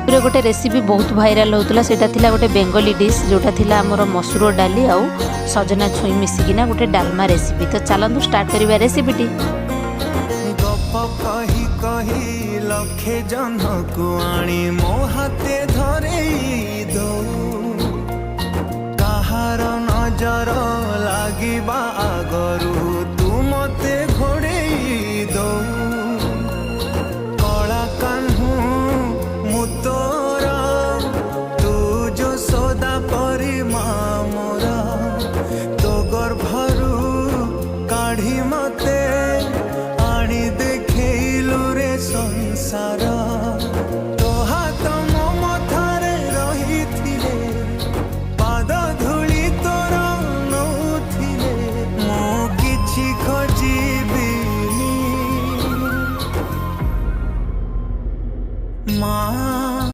पूरे गोटे रेसिपी बहुत भाइराल होता से गोटे बेंगली डिश जोटा थिला आमर मसूर डाली आउ सजना छुई मिसिकिना गोटे डालमा रेसिपी। तो चलतु स्टार्ट करिबा रेसिपीटी। कही कही लखे जन को आनी मो हाथे धरे दो कहार नजर लागिबा